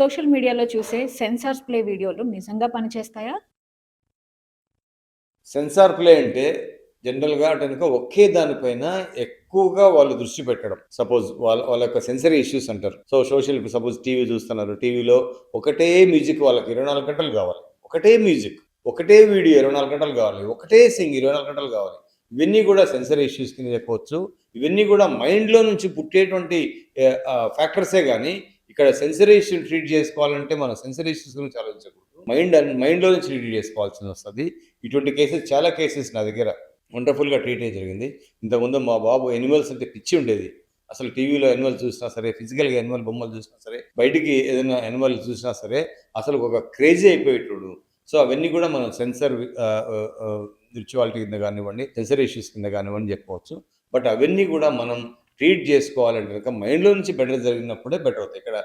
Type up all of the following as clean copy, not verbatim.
Social మీడియాలో చూసే censor play వీడియోలు నిజంగా పనిచేస్తాయా? సెన్సార్ ప్లే అంటే జనరల్‌గా అటెనక ఒకే దానిపైన ఎక్కువగా వాళ్ళు దృష్టి పెట్టడం. సపోజ్ వాళ్ళ యొక్క సెన్సరీ ఇష్యూస్ అంటారు. సపోజ్ టీవీ చూస్తున్నారు. టీవీలో ఒకటే మ్యూజిక్ వాళ్ళకి 24 గంటలు కావాలి. ఒకటే మ్యూజిక్, ఒకటే వీడియో 24 గంటలు కావాలి. ఒకటే సింగ్ 24 గంటలు కావాలి. ఇవన్నీ కూడా సెన్సరీ ఇష్యూస్ కింద చెప్పవచ్చు. ఇవన్నీ కూడా మైండ్‌లో నుంచి పుట్టేటువంటి ఫ్యాక్టర్సే గానీ, ఇక్కడ సెన్సరీ ఇష్యూని ట్రీట్ చేసుకోవాలంటే మనం సెన్సరీ ఇష్యూస్ గురించి ఆలోచించకూడదు. మైండ్‌లో నుంచి ట్రీట్ చేసుకోవాల్సి వస్తది. ఇటువంటి చాలా కేసెస్ నా దగ్గర వండర్‌ఫుల్‌గా ట్రీట్ అయ్యి జరిగింది. ఇంతకుముందు మా బాబు యానిమల్స్ అంటే పిచ్చి ఉండేది. అసలు టీవీలో యానిమల్ చూసినా సరే, ఫిజికల్‌గా యానిమల్ బొమ్మలు చూసినా సరే, బయటికి ఏదైనా యానిమల్ చూసినా సరే, అసలు ఒక క్రేజీ అయిపోయేటోడు. సో, అవన్నీ కూడా మనం సెన్సర్ విర్చువాలిటీ కింద కానివ్వండి, సెన్సర్ ఇష్యూస్ కింద కానివ్వండి చెప్పవచ్చు. బట్ అవన్నీ కూడా మనం ట్రీట్ చేసుకోవాలంటే కనుక మైండ్‌లో నుంచి బెటర్ జరిగినప్పుడే బెటర్ అవుతాయి. ఇక్కడ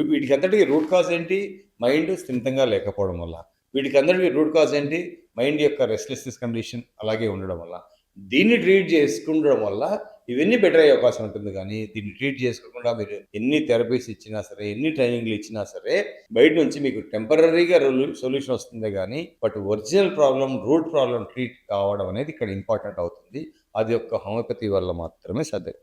వీటికి అంతటికి రూట్ కాజ్ ఏంటి? మైండ్ స్థిమితంగా లేకపోవడం వల్ల. వీటికి అందరికీ రూట్ కాజ్ ఏంటి? మైండ్ యొక్క రెస్ట్‌లెస్‌నెస్ కండిషన్ అలాగే ఉండడం వల్ల. దీన్ని ట్రీట్ చేసుకుండడం వల్ల ఇవన్నీ బెటర్ అయ్యే అవకాశం ఉంటుంది గానీ, దీన్ని ట్రీట్ చేసుకోకుండా మీరు ఎన్ని థెరపీస్ ఇచ్చినా సరే, ఎన్ని ట్రైనింగ్‌లు ఇచ్చినా సరే, బయట నుంచి మీకు టెంపరరీగా సొల్యూషన్ వస్తుందే గానీ, but original root problem treat కావడం అనేది ఇక్కడ ఇంపార్టెంట్ అవుతుంది. అది ఒక్క హోమియోపతి వల్ల మాత్రమే సాధ్యం.